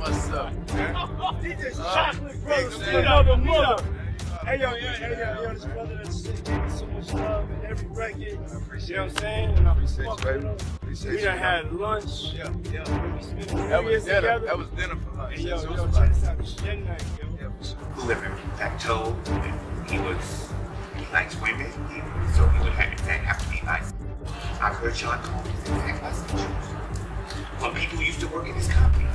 must suck. DJ Chocolate Brothers, another mother. Hey yo, this brother that's giving so much love in every record. You know what I'm saying? And we done had lunch. Yeah. We spent 3 That was years dinner. together. That was dinner for lunch. Hey, yo, check this out. This shit night, yo. Living plateau, he likes women, so he would have to be nice. I've heard Sean call his exact message from people who used to work in his company.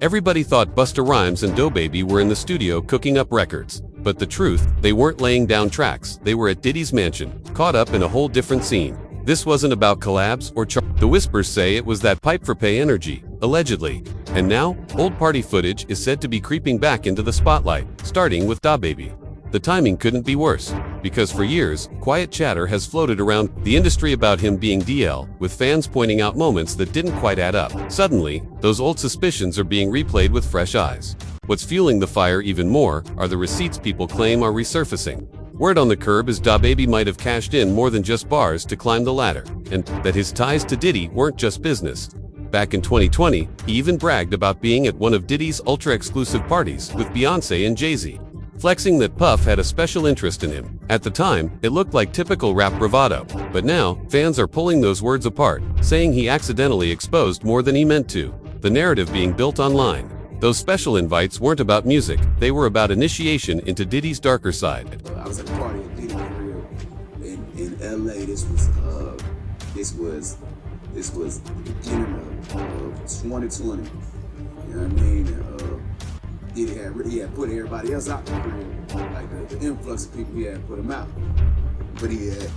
Everybody thought Busta Rhymes and DaBaby were in the studio cooking up records. But the truth, they weren't laying down tracks. They were at Diddy's mansion, caught up in a whole different scene. This wasn't about collabs or The whispers say it was that pipe for pay energy, allegedly. And now, old party footage is said to be creeping back into the spotlight, starting with DaBaby. The timing couldn't be worse, because for years, quiet chatter has floated around the industry about him being DL, with fans pointing out moments that didn't quite add up. Suddenly, those old suspicions are being replayed with fresh eyes. What's fueling the fire even more are the receipts people claim are resurfacing. Word on the curb is DaBaby might have cashed in more than just bars to climb the ladder, and that his ties to Diddy weren't just business. Back in 2020, he even bragged about being at one of Diddy's ultra-exclusive parties with Beyoncé and Jay-Z, flexing that Puff had a special interest in him. At the time, it looked like typical rap bravado, but now, fans are pulling those words apart, saying he accidentally exposed more than he meant to. The narrative being built online. Those special invites weren't about music, they were about initiation into Diddy's darker side. I was at a party at Diddy Crib in LA. This was the beginning of 2020. You know what I mean? And, he had put everybody else out the crib, like the influx of people he had put them out. But he had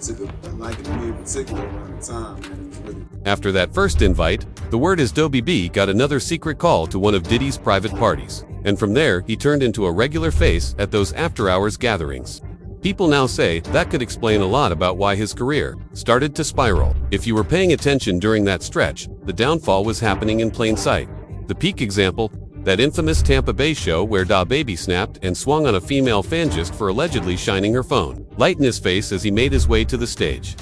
took a liking to me in particular around the time, man. It was really. After that first invite, the word is DaBaby got another secret call to one of Diddy's private parties. And from there, he turned into a regular face at those after-hours gatherings. People now say that could explain a lot about why his career started to spiral. If you were paying attention during that stretch, the downfall was happening in plain sight. The peak example, that infamous Tampa Bay show where DaBaby snapped and swung on a female fan just for allegedly shining her phone. Light in his face as he made his way to the stage.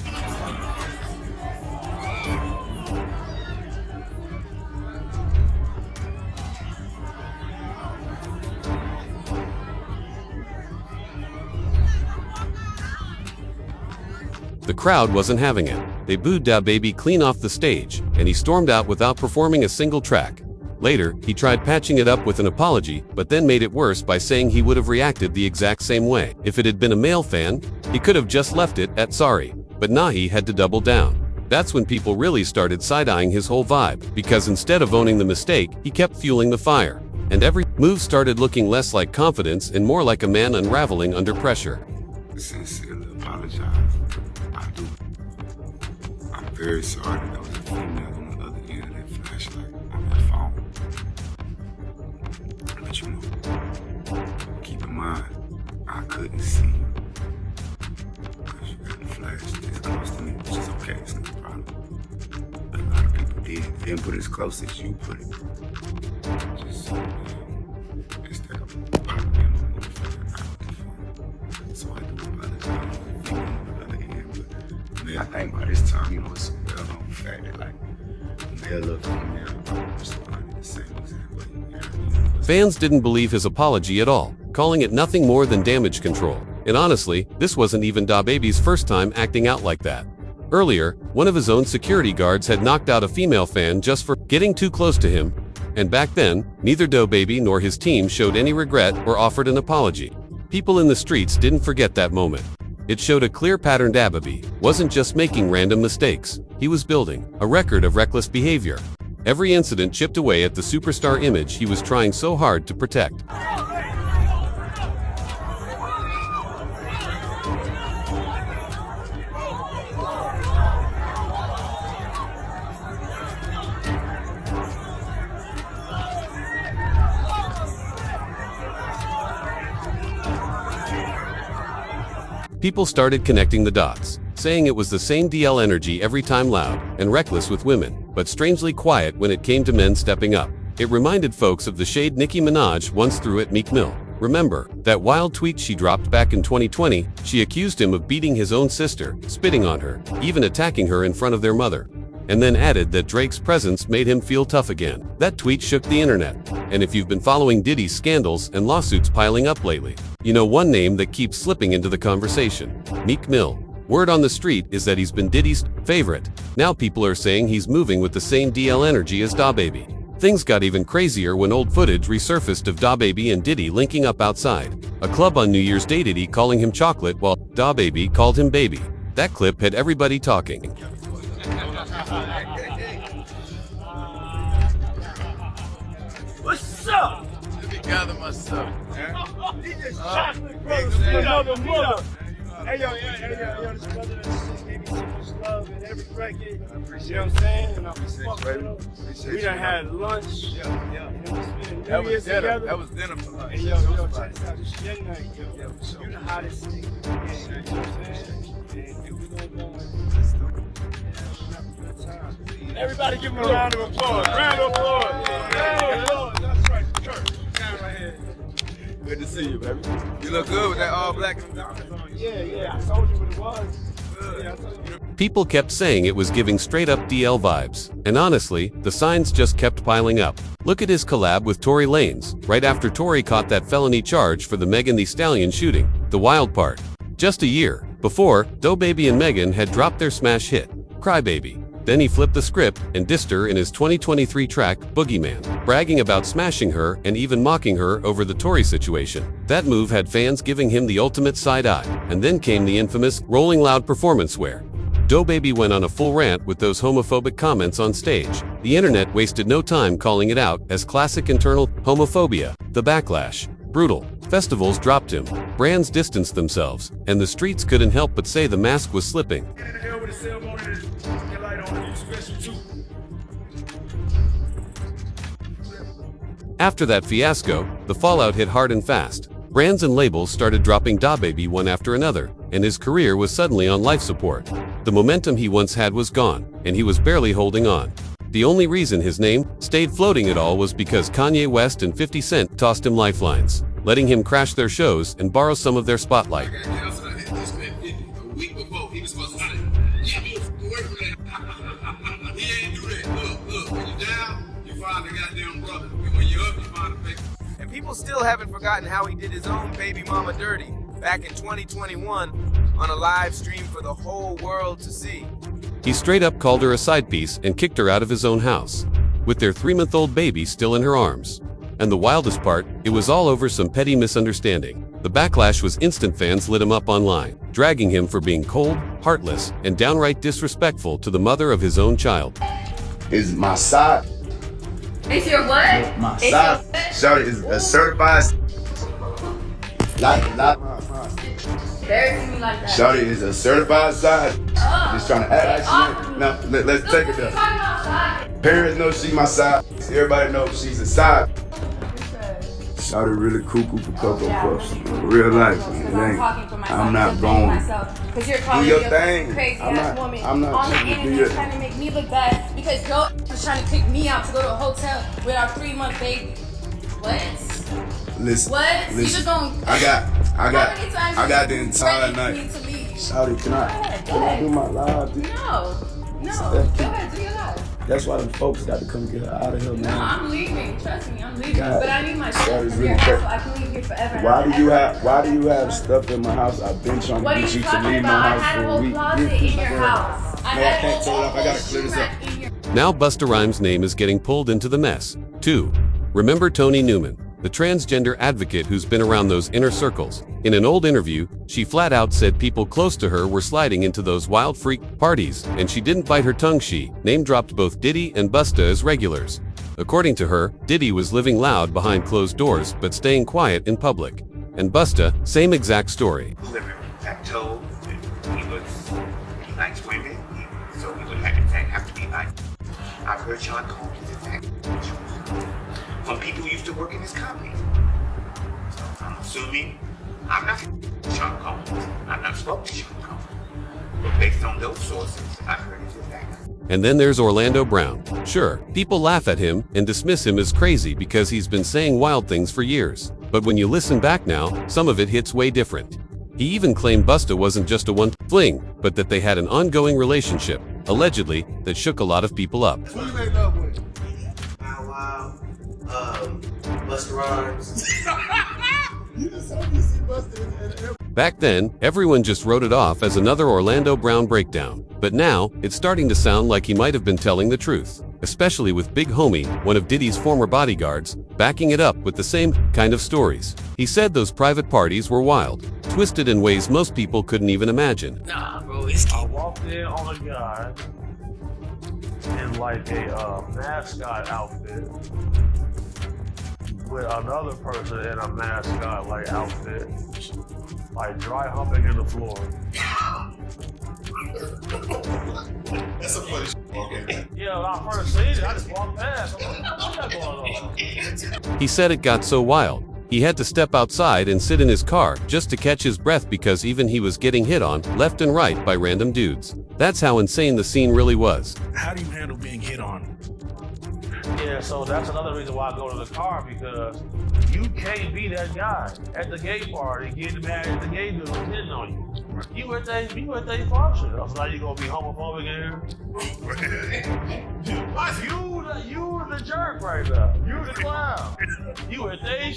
The crowd wasn't having it. They booed DaBaby clean off the stage, and he stormed out without performing a single track. Later, he tried patching it up with an apology, but then made it worse by saying he would have reacted the exact same way. If it had been a male fan, he could have just left it at sorry. But Nahi had to double down. That's when people really started side-eyeing his whole vibe, because instead of owning the mistake, he kept fueling the fire. And every move started looking less like confidence and more like a man unraveling under pressure. Sincerely apologize. I do. I'm very sorry that there was a female on the other end of that flashlight on that phone. But you know, keep in mind, I couldn't see you. Because you got the flash this close to me, which is okay, it's no problem. But a lot of people did. They didn't put it as close as you put it. Just so, instead of popping in on the phone. So I do apologize for being on the other end. But man, I think by this time, you know, it's a well-known fact that, like, male or female responded the same exact way. Fans didn't believe his apology at all, calling it nothing more than damage control. And honestly, this wasn't even DaBaby's first time acting out like that. Earlier, one of his own security guards had knocked out a female fan just for getting too close to him. And back then, neither DaBaby nor his team showed any regret or offered an apology. People in the streets didn't forget that moment. It showed a clear pattern. DaBaby wasn't just making random mistakes. He was building a record of reckless behavior. Every incident chipped away at the superstar image he was trying so hard to protect. People started connecting the dots, saying it was the same DL energy every time, loud and reckless with women, but strangely quiet when it came to men stepping up. It reminded folks of the shade Nicki Minaj once threw at Meek Mill. Remember that wild tweet she dropped back in 2020? She accused him of beating his own sister, spitting on her, even attacking her in front of their mother, and then added that Drake's presence made him feel tough again. That tweet shook the internet. And if you've been following Diddy's scandals and lawsuits piling up lately, you know one name that keeps slipping into the conversation: Meek Mill. Word on the street is that he's been Diddy's favorite. Now people are saying he's moving with the same DL energy as DaBaby. Things got even crazier when old footage resurfaced of DaBaby and Diddy linking up outside a club on New Year's Day, Diddy calling him chocolate while DaBaby called him baby. That clip had everybody talking. What's up? Let me gather myself. He just chocolate brothers from another mother. Hey yo, this brother that gave me so much love in every record. You know what I'm saying? And I fuck with him. We done had lunch. You know, we spent That New Year's was dinner. together. That was dinner for lunch. Hey yo, check this out. This is your night, yo. You the hottest nigga. You know what I'm saying? And we gonna go and have a good time. Everybody give him a round of applause. Round of applause. That's right. Church. Down right here. Good to see you, baby. You look good with that all black. Yeah. I told you what it was. Yeah, I told you. People kept saying it was giving straight up DL vibes, and honestly, the signs just kept piling up. Look at his collab with Tory Lanez, right after Tory caught that felony charge for the Megan Thee Stallion shooting. The wild part: just a year before, DaBaby and Megan had dropped their smash hit, Cry Baby. Then he flipped the script and dissed her in his 2023 track, Boogeyman, bragging about smashing her and even mocking her over the Tory situation. That move had fans giving him the ultimate side eye, and then came the infamous Rolling Loud performance where DaBaby went on a full rant with those homophobic comments on stage. The internet wasted no time calling it out as classic internal homophobia. The backlash: brutal. Festivals dropped him, brands distanced themselves, and the streets couldn't help but say the mask was slipping. After that fiasco, the fallout hit hard and fast. Brands and labels started dropping DaBaby one after another, and his career was suddenly on life support. The momentum he once had was gone, and he was barely holding on. The only reason his name stayed floating at all was because Kanye West and 50 Cent tossed him lifelines, letting him crash their shows and borrow some of their spotlight. A week before, he was supposed to say, yeah, he was working for that. He ain't do that. Look, when you're down, you find the goddamn brother. And when you're up, you find a big. And people still haven't forgotten how he did his own baby mama dirty back in 2021 on a live stream for the whole world to see. He straight up called her a side piece and kicked her out of his own house, with their 3-month-old baby still in her arms. And the wildest part, it was all over some petty misunderstanding. The backlash was instant. Fans lit him up online, dragging him for being cold, heartless, and downright disrespectful to the mother of his own child. Is my side. It's your what? My It's side. your what? Shorty is a certified. Like. Bury me like that. Shorty is a certified side. Oh. Just trying to act like she. No, let's take it there. Parents know she my side. Everybody knows she's a side. Shorty really cuckoo for Cocoa Puffs. Real life, man. I'm not going. Because you're Do calling your me a thing. crazy I'm ass not- woman I'm not on the trying to do internet it. trying to make me look bad because Joe was trying to kick me out to go to a hotel with our 3-month baby. What? Listen. What? You Listen. just gonna... I got How many times the you entire threatened me night. to leave? Shawty, can I do my live? Dude? No. Go ahead, do your live. That's why the folks got to come get her out of here, No, man. I'm leaving. Trust me, I'm leaving. God, But I need my that shit is from really your house crazy. so I can leave here forever. Why do you have stuff in my house? I've been trying What to are get you you to talking leave about? my I house had for a a whole week. closet in your house. I Man, I had can't a tell you, I gotta whole clear this up. shoe rack in your... Now Busta Rhymes' name is getting pulled into the mess, too. Remember Toni Newman, the transgender advocate who's been around those inner circles? In an old interview, she flat out said people close to her were sliding into those wild freak parties, and she didn't bite her tongue. She name-dropped both Diddy and Busta as regulars. According to her, Diddy was living loud behind closed doors but staying quiet in public. And Busta, same exact story. Living at told he likes women, so he would have to be like. I've heard Sean Combs attack from people who used to work in his company. So I'm assuming I'm not Sean Combs. I've not spoken to Sean Combs. But based on those sources, I've heard his attack. And then there's Orlando Brown. Sure, people laugh at him and dismiss him as crazy because he's been saying wild things for years. But when you listen back now, some of it hits way different. He even claimed Busta wasn't just a one fling, but that they had an ongoing relationship, allegedly, that shook a lot of people up. Who you made love with? Wow, Busta Rhymes. You just saw me see Busta in the Back then, everyone just wrote it off as another Orlando Brown breakdown. But now, it's starting to sound like he might have been telling the truth. Especially with Big Homie, one of Diddy's former bodyguards, backing it up with the same kind of stories. He said those private parties were wild, twisted in ways most people couldn't even imagine. Nah, bro, it's I walked in on a guy in like a mascot outfit with another person in a mascot like outfit, like dry humping in the floor. That's a funny shit. Okay. Yeah, when I first seen it, I just walked past. I'm like, what's that going on? He said it got so wild, he had to step outside and sit in his car just to catch his breath because even he was getting hit on left and right by random dudes. That's how insane the scene really was. How do you handle being hit on? Yeah, so that's another reason why I go to the car, because you can't be that guy at the gay party getting mad at the gay dude hitting on you. You at they function. So now you gonna be homophobic in here? You the jerk right now. You the clown. You at they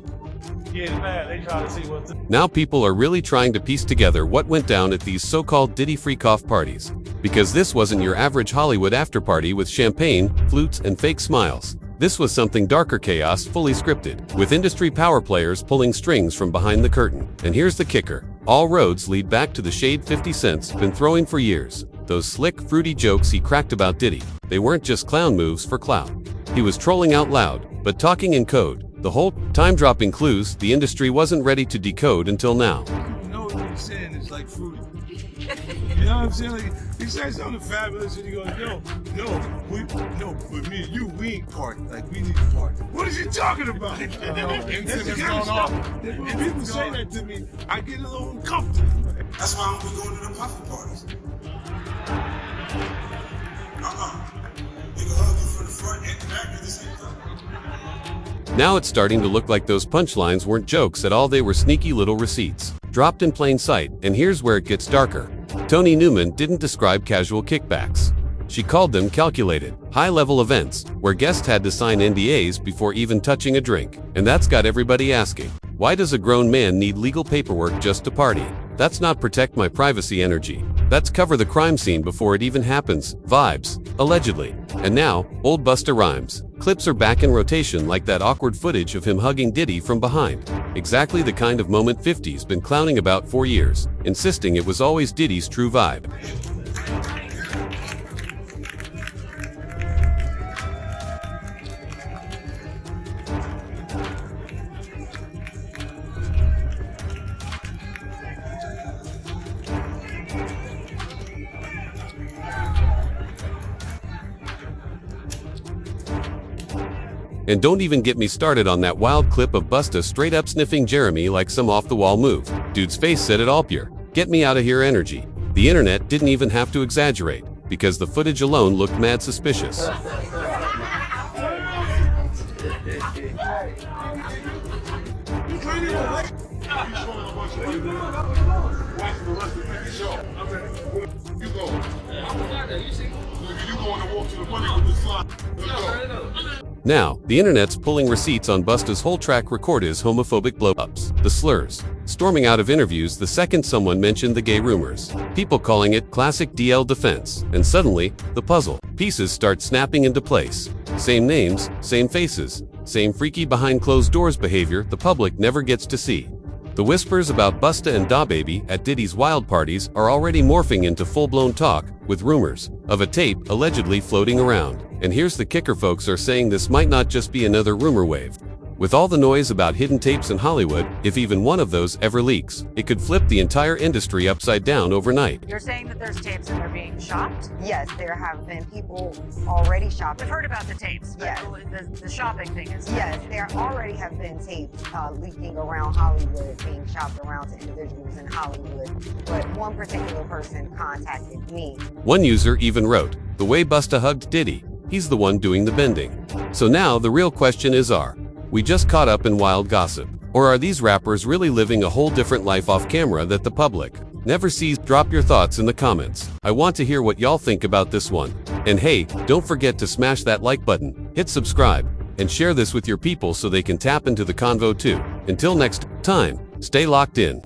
getting mad. They trying to see what's. Now people are really trying to piece together what went down at these so-called Diddy freak-off parties. Because this wasn't your average Hollywood after-party with champagne, flutes, and fake smiles. This was something darker chaos, fully scripted, with industry power players pulling strings from behind the curtain. And here's the kicker. All roads lead back to the shade 50 Cent's been throwing for years. Those slick, fruity jokes he cracked about Diddy. They weren't just clown moves for clout. He was trolling out loud, but talking in code. The whole time dropping clues the industry wasn't ready to decode until now. You know what he's saying is like fruity. You know what I'm saying? Like, he says something fabulous and he goes, but me and you, we ain't party. Like, we need to party. What is he talking about? That's the kind of stuff. When people say that to me, I get a little uncomfortable. That's why I'm going to the puffy parties. You can hug you from the front and the back at the same time. Now it's starting to look like those punchlines weren't jokes at all, they were sneaky little receipts. Dropped in plain sight, and here's where it gets darker. Tony Newman didn't describe casual kickbacks. She called them calculated, high-level events, where guests had to sign NDAs before even touching a drink. And that's got everybody asking, why does a grown man need legal paperwork just to party? That's not protect my privacy energy. That's cover the crime scene before it even happens, vibes, allegedly. And now, old Busta Rhymes. Clips are back in rotation like that awkward footage of him hugging Diddy from behind. Exactly the kind of moment 50's been clowning about for years, insisting it was always Diddy's true vibe. And don't even get me started on that wild clip of Busta straight up sniffing Jeremy like some off-the-wall move. Dude's face said it all, pure get me out of here energy. The internet didn't even have to exaggerate, because the footage alone looked mad suspicious. Now, the internet's pulling receipts on Busta's whole track record his homophobic blow-ups, the slurs, storming out of interviews the second someone mentioned the gay rumors, people calling it classic DL defense, and suddenly, the puzzle pieces start snapping into place. Same names, same faces, same freaky behind closed doors behavior the public never gets to see. The whispers about Busta and DaBaby at Diddy's wild parties are already morphing into full-blown talk, with rumors of a tape allegedly floating around. And here's the kicker, folks are saying this might not just be another rumor wave. With all the noise about hidden tapes in Hollywood, if even one of those ever leaks, it could flip the entire industry upside down overnight. You're saying that there's tapes and they're being shopped? Yes, there have been people already shopping. I've heard about the tapes, but Yes. the shopping thing is... Yes, there already have been tapes leaking around Hollywood, being shopped around to individuals in Hollywood. But one particular person contacted me. One user even wrote, "The way Busta hugged Diddy, he's the one doing the bending." So now the real question is, are we just caught up in wild gossip? Or are these rappers really living a whole different life off camera that the public never sees? Drop your thoughts in the comments. I want to hear what y'all think about this one. And hey, don't forget to smash that like button, hit subscribe, and share this with your people so they can tap into the convo too. Until next time, stay locked in.